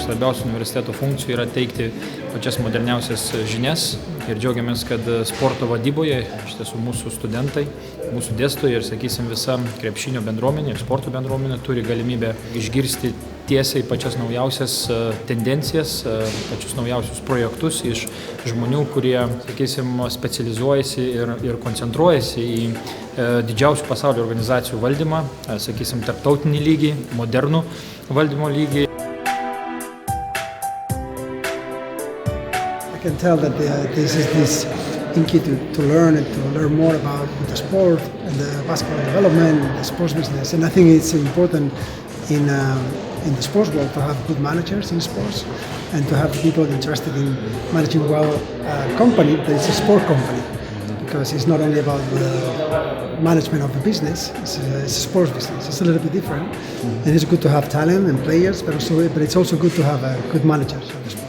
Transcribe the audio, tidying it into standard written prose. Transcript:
svarbiausių universiteto funkcijų yra teikti pačias moderniausias žinias ir džiaugiamės, kad sporto vadyboje iš tiesų mūsų studentai, mūsų dėstytojai ir, sakysim, visa krepšinio bendruomenė ir sporto bendruomenė turi galimybę išgirsti tiesiai pačias naujausias tendencijas, pačius naujausius projektus iš žmonių, kurie, sakysim, specializuojasi ir koncentruojasi į didžiausių pasaulio organizacijų valdymą, sakysim, tarptautinį lygį, modernų valdymo lygį. I can tell that this is this inquietude to learn more about the sport and the basketball development, the sports business, and I think it's important in the sports world to have good managers in sports and to have people interested in managing well a company that is a sport company, because it's not only about the management of the business, it's a sports business. It's a little bit different, and it's good to have talent and players, but it's also good to have good managers of the sport.